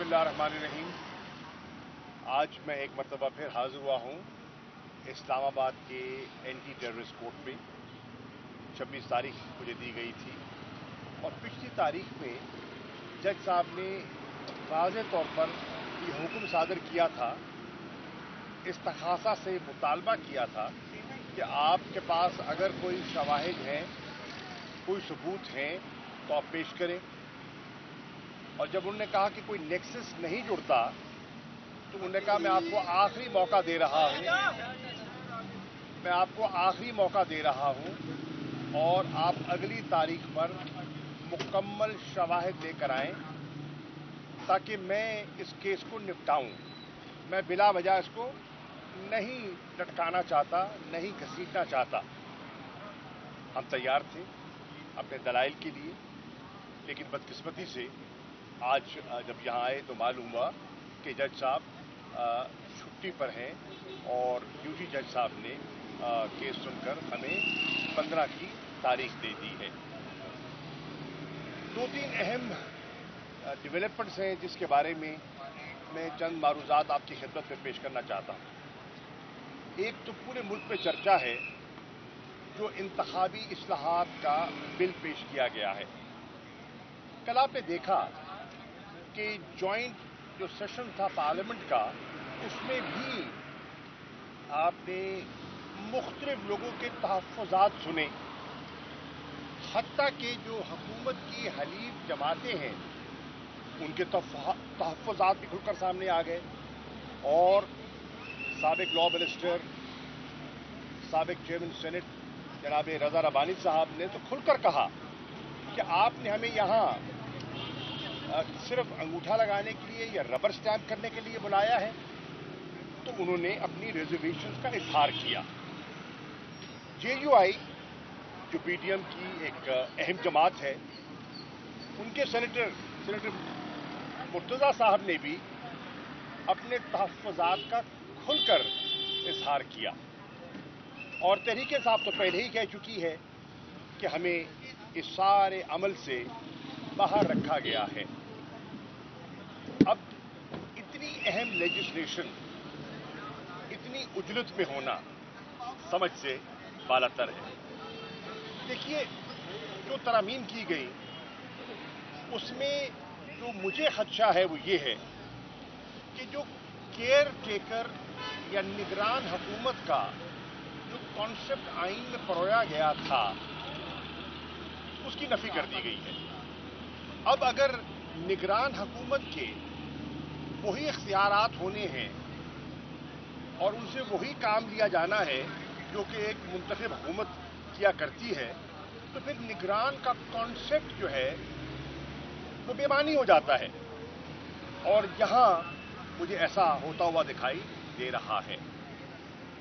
बिस्मिल्लाहिर्रहमानिर्रहीम। आज मैं एक मरतबा फिर हाजिर हुआ हूँ इस्लामाबाद के एंटी टेररिस्ट कोर्ट पे। 26 तारीख मुझे दी गई थी और पिछली तारीख में जज साहब ने वाज़ेह तौर पर ये हुक्म सादर किया था, इस्तखासा से मुतालबा किया था कि आपके पास अगर कोई शवाहिद हैं, कोई सबूत हैं तो आप पेश करें। और जब उन्होंने कहा कि कोई नेक्सस नहीं जुड़ता तो उन्होंने कहा मैं आपको आखिरी मौका दे रहा हूं, मैं आपको आखिरी मौका दे रहा हूं और आप अगली तारीख पर मुकम्मल शवाहिद लेकर आएं ताकि मैं इस केस को निपटाऊं। मैं बिला वजह इसको नहीं लटकाना चाहता, नहीं घसीटना चाहता। हम तैयार थे अपने दलाइल के लिए, लेकिन बदकिस्मती से आज जब यहाँ आए तो मालूम हुआ कि जज साहब छुट्टी पर हैं और ड्यूटी जज साहब ने केस सुनकर हमें 15 की तारीख दे दी है। 2-3 अहम डेवलपमेंट्स हैं जिसके बारे में मैं चंद मारूजात आपकी खिदमत में पेश करना चाहता हूँ। एक तो पूरे मुल्क में चर्चा है जो इंतखाबी इस्लाहात का बिल पेश किया गया है। कल आपने देखा कि जॉइंट जो सेशन था पार्लियामेंट का, उसमें भी आपने मुख्तलिफ लोगों के तहफ़्फ़ुज़ात सुने। हत्ता कि जो हुकूमत की हलीफ जमातें हैं उनके तहफ़्फ़ुज़ात भी खुलकर सामने आ गए और साबिक लॉ मिनिस्टर, साबिक चेयरमैन सेनेट जनाब रज़ा रब्बानी साहब ने तो खुलकर कहा कि आपने हमें यहाँ सिर्फ अंगूठा लगाने के लिए या रबर स्टैंप करने के लिए बुलाया है। तो उन्होंने अपनी रिजर्वेशंस का इजहार किया। JUI जो PDM की एक अहम जमात है, उनके सेनेटर मुर्तज़ा साहब ने भी अपने तहफ़्फ़ुज़ात का खुलकर इजहार किया और तहरीक इंसाफ तो पहले ही कह चुकी है कि हमें इस सारे अमल से बाहर रखा गया है। अब इतनी अहम लेजिस्लेशन इतनी उजलत में होना समझ से बालातर है। देखिए, जो तरामीम की गई उसमें जो मुझे खदशा है वो ये है कि जो केयर टेकर या निगरान हुकूमत का जो कॉन्सेप्ट आइन में परोया गया था उसकी नफी कर दी गई है। अब अगर निगरान हुकूमत के वही इख्तियारात होने हैं और उनसे वही काम लिया जाना है जो कि एक मुंतखब हुकूमत किया करती है, तो फिर निगरान का कॉन्सेप्ट जो है वो बेमानी हो जाता है और यहाँ मुझे ऐसा होता हुआ दिखाई दे रहा है।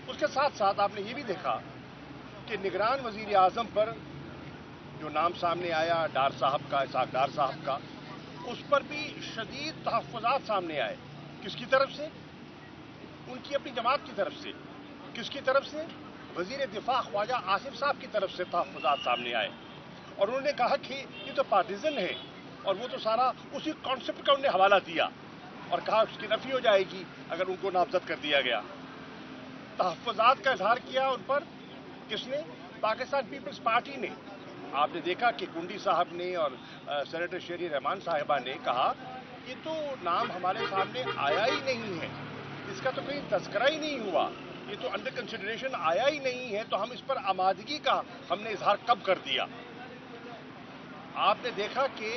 उसके साथ साथ आपने ये भी देखा कि निगरान वज़ीर आज़म पर जो नाम सामने आया डार साहब का, इसाक डार साहब का, उस पर भी शदीद तहफ़्फ़ुज़ात सामने आए। किसकी तरफ से? उनकी अपनी जमात की तरफ से। किसकी तरफ से? वज़ीर दिफा ख्वाजा आसिफ साहब की तरफ से तहफ़्फ़ुज़ात सामने आए और उन्होंने कहा कि ये तो पार्टीजन है और वो तो सारा उसी कॉन्सेप्ट का उन्होंने हवाला दिया और कहा उसकी नफी हो जाएगी अगर उनको नामजद कर दिया गया। तहफ़्फ़ुज़ात का इजहार किया उन पर किसने? पाकिस्तान पीपल्स पार्टी ने। आपने देखा कि कुंडी साहब ने और सेनेटर शेरी रहमान साहिबा ने कहा ये तो नाम हमारे सामने आया ही नहीं है, इसका तो कहीं तज़किरा ही नहीं हुआ, ये तो अंडर कंसिडरेशन आया ही नहीं है, तो हम इस पर आमादगी का हमने इजहार कब कर दिया। आपने देखा कि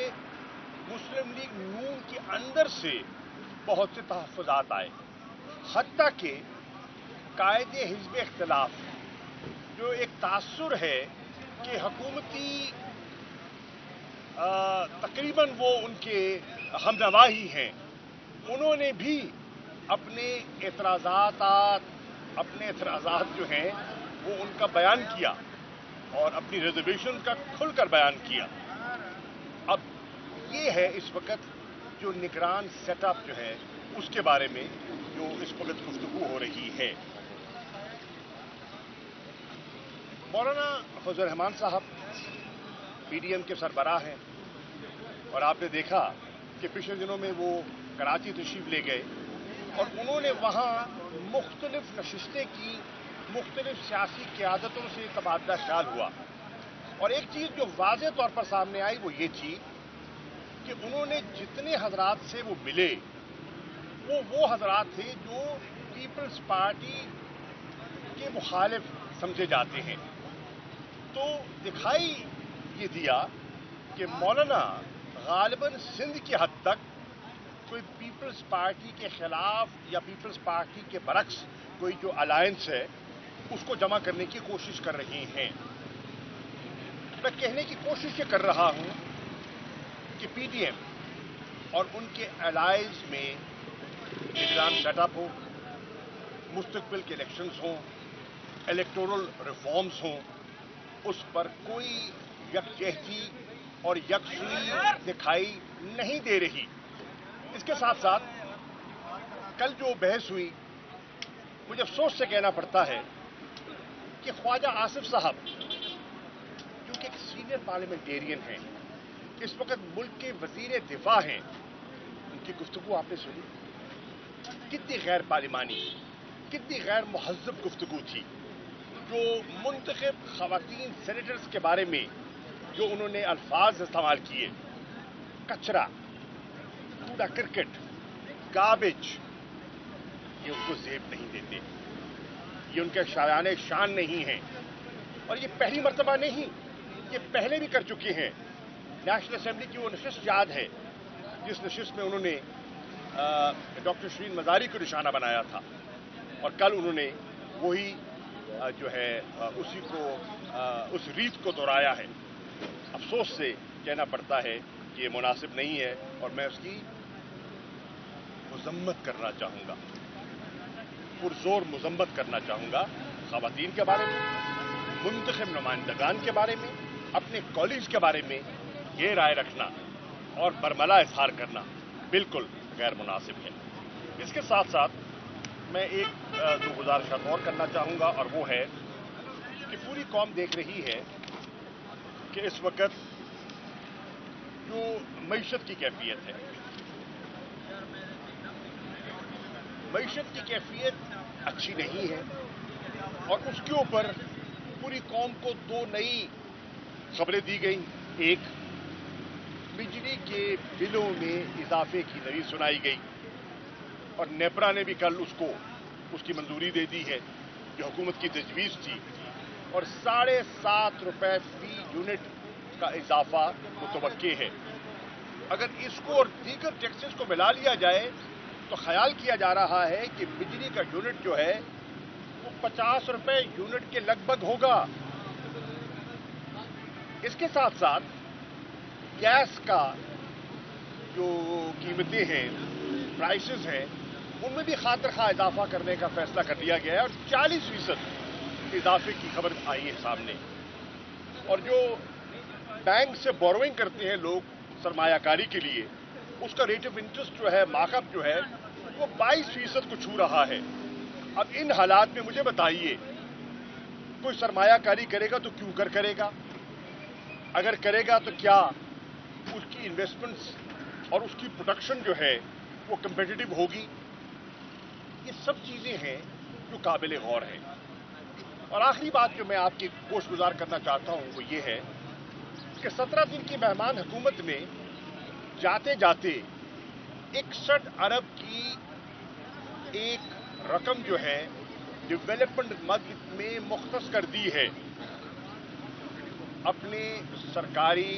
मुस्लिम लीग नून के अंदर से बहुत से तहफ़्फ़ुज़ात आए, हत्ता कि कायदे हिज़्ब इख्तिलाफ जो एक तासुर है कि हुकूमती तकरीबन वो उनके हमनवा ही हैं, उन्होंने भी अपने एतराज़ात जो हैं वो उनका बयान किया और अपनी रिजर्वेशन का खुलकर बयान किया। अब ये है इस वक्त जो निगरान सेटअप जो है उसके बारे में जो इस वक्त गुफ्तगू हो रही है। मौलाना फजल रहमान साहब PDM के सरबराह हैं और आपने देखा कि पिछले दिनों में वो कराची तशरीफ ले गए और उन्होंने वहाँ मुख्तलिफ नशिस्तें की, मुख्तलिफ सियासी क़यादतों से तबादला ख्याल हुआ। और एक चीज़ जो वाज़ेह तौर पर सामने आई वो ये थी कि उन्होंने जितने हजरात से वो मिले वो हजरात थे जो पीपल्स पार्टी के मुखालिफ समझे जाते हैं। तो दिखाई ये दिया कि मौलाना गालिबन सिंध की हद तक कोई पीपल्स पार्टी के खिलाफ या पीपल्स पार्टी के बरक्स कोई जो अलायंस है उसको जमा करने की कोशिश कर रही हैं। मैं कहने की कोशिश ये कर रहा हूं कि पीडीएम और उनके अलाइज में निगरान सेटअप हो, मुस्तकबिल के इलेक्शंस हों, इलेक्टोरल रिफॉर्म्स हों, उस पर कोई यकजहती और यकसुई दिखाई नहीं दे रही। इसके साथ साथ कल जो बहस हुई, मुझे अफसोस से कहना पड़ता है कि ख्वाजा आसिफ साहब जो कि एक सीनियर पार्लियामेंटेरियन हैं, इस वक्त मुल्क के वजीर दिफा हैं, उनकी गुफ्तगू आपने सुनी, कितनी गैर पार्लिमानी, कितनी गैर मुहज़्ज़ब गुफ्तगू थी। जो मुंतखब खवातीन सेनेटर्स के बारे में जो उन्होंने अल्फाज इस्तेमाल किए, कचरा, कूड़ा क्रिकेट, गार्बेज, ये उनको ज़ेब नहीं देते, ये उनके शायाने शान नहीं है। और ये पहली मर्तबा नहीं, ये पहले भी कर चुके हैं। नेशनल असेंबली की वो नशिस्त याद है जिस नशिस्त में उन्होंने डॉक्टर शरीन मजारी को निशाना बनाया था, और कल उन्होंने वही जो है उसी को उस रीत को दोहराया है। अफसोस से कहना पड़ता है कि ये मुनासिब नहीं है और मैं उसकी मजम्मत करना चाहूँगा, पुरजोर मजम्मत करना चाहूँगा। ख़वातीन के बारे में, मुंतखब नुमाइंदगान के बारे में, अपने कॉलेज के बारे में ये राय रखना और बरमला इजहार करना बिल्कुल गैर मुनासिब है। इसके साथ साथ मैं एक दो गुजारिशात और करना चाहूँगा, और वो है कि पूरी कौम देख रही है कि इस वक्त जो मईशत की कैफियत है, मईशत की कैफियत अच्छी नहीं है, और उसके ऊपर पूरी कौम को दो नई खबरें दी गई। एक, बिजली के बिलों में इजाफे की नई सुनाई गई, और नेपरा ने भी कल उसकी मंजूरी दे दी है जो हुकूमत की तजवीज़ थी, और 7.5 रुपए फी यूनिट का इजाफा मुतवक्के है। अगर इसको और दीगर टैक्सेस को मिला लिया जाए तो ख्याल किया जा रहा है कि बिजली का यूनिट जो है वो 50 रुपए यूनिट के लगभग होगा। इसके साथ साथ गैस का जो कीमतें हैं, प्राइसेस हैं, उनमें भी खातिर खा इजाफा करने का फैसला कर लिया गया है, और 40% इजाफे की खबर आई है सामने। और जो बैंक से बोरोइंग करते हैं लोग सरमायाकारी के लिए, उसका रेट ऑफ इंटरेस्ट जो है, मार्कअप जो है, वो 22% को छू रहा है। अब इन हालात में मुझे बताइए, कोई सरमायाकारी करेगा तो क्यों करेगा? अगर करेगा तो क्या उसकी इन्वेस्टमेंट्स और उसकी प्रोडक्शन जो है वो कंपेटिटिव होगी? ये सब चीजें हैं जो काबिल गौर हैं। और आखिरी बात जो मैं आपकी गोश गुजार करना चाहता हूं वो ये है कि 17 दिन की मेहमान हुकूमत ने जाते जाते 61 अरब की एक रकम जो है डेवलपमेंट मद में मुख्तस कर दी है अपने सरकारी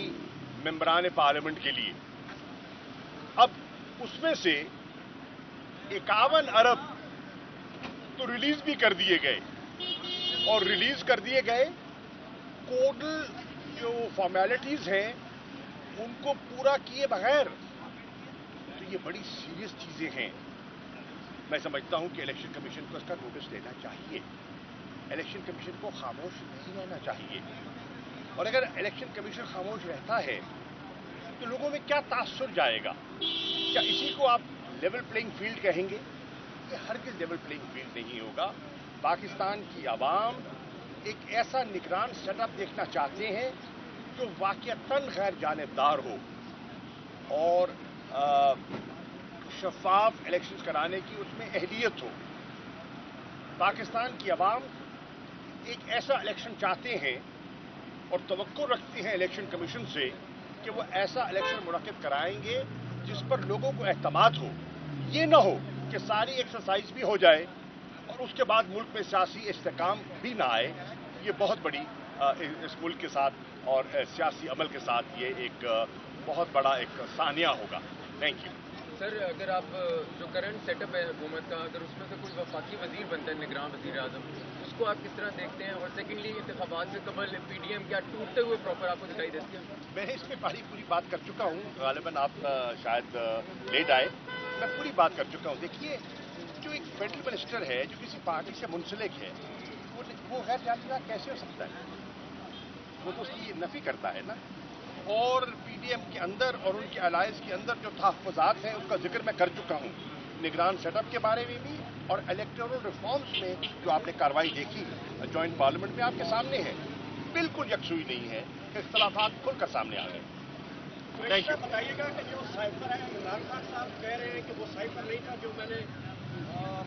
मेंबरान पार्लियामेंट के लिए। अब उसमें से 51 अरब तो रिलीज भी कर दिए गए, और रिलीज कर दिए गए कोडल जो फॉर्मेलिटीज हैं उनको पूरा किए बगैर। तो ये बड़ी सीरियस चीजें हैं। मैं समझता हूं कि इलेक्शन कमीशन को इसका नोटिस लेना चाहिए, इलेक्शन कमीशन को खामोश नहीं रहना चाहिए। और अगर इलेक्शन कमीशन खामोश रहता है तो लोगों में क्या तासुर जाएगा? क्या इसी को आप लेवल प्लेइंग फील्ड कहेंगे? ये हरगिज़ लेवल प्लेइंग फील्ड नहीं होगा। पाकिस्तान की आवाम एक ऐसा निगरान सेटअप देखना चाहते हैं जो वाकईतन गैर जानिबदार हो, और शफाफ इलेक्शंस कराने की उसमें अहलियत हो। पाकिस्तान की आवाम एक ऐसा इलेक्शन चाहते हैं और तवक्को रखते हैं इलेक्शन कमीशन से कि वो ऐसा इलेक्शन मुनक्किद कराएंगे जिस पर लोगों को एतमाद हो। ये ना हो कि सारी एक्सरसाइज भी हो जाए और उसके बाद मुल्क में सियासी इस्तेकाम भी ना आए। ये बहुत बड़ी इस मुल्क के साथ और सियासी अमल के साथ ये एक बहुत बड़ा एक सानिया होगा। Thank you. सर, अगर आप जो करंट सेटअप है हुकूमत का, अगर उसमें से कोई वफाकी वजीर बनता है, निगरान वजीर आजम, उसको आप किस तरह देखते हैं? और सेकेंडली, इंतखाबात से कबल पीडीएम क्या टूटते हुए प्रॉपर आपको दिखाई देती है? मैं इसमें पूरी बात कर चुका हूँ, गालिबन आप शायद लेट आए। मैं पूरी बात कर चुका हूँ। देखिए, जो एक फेडरल मिनिस्टर है जो किसी पार्टी से मुंसलिक है, वो गैर जातीय कैसे हो सकता है? वो तो उसकी नफी करता है ना। और पीडीएम के अंदर और उनके अलायंस के अंदर जो तहफ़्फ़ुज़ात हैं उसका जिक्र मैं कर चुका हूँ, निगरान सेटअप के बारे में भी और इलेक्टोरल रिफॉर्म्स में जो आपने कार्रवाई देखी जॉइंट पार्लियामेंट में आपके सामने है। बिल्कुल यकसुई नहीं है, इख्तलाफात खुलकर सामने आ गए। Thank you. बताइएगा कि जो साइफर है, इमरान खान साहब कह रहे हैं कि वो साइफर नहीं था जो मैंने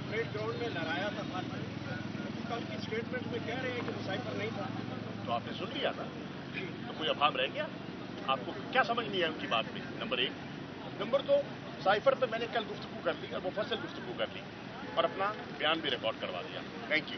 परेड ग्राउंड में लहराया था खान। कल की स्टेटमेंट में कह रहे हैं कि वो साइफर नहीं था। तो आपने सुन लिया ना, तो कोई अभाव रह गया? आपको क्या समझ नहीं है उनकी बात में? नंबर 1। नंबर 2, साइफर पर मैंने कल गुफ्तगू कर ली और मुफस्सल गुफ्तगू कर ली और अपना बयान भी रिकॉर्ड करवा दिया। Thank you.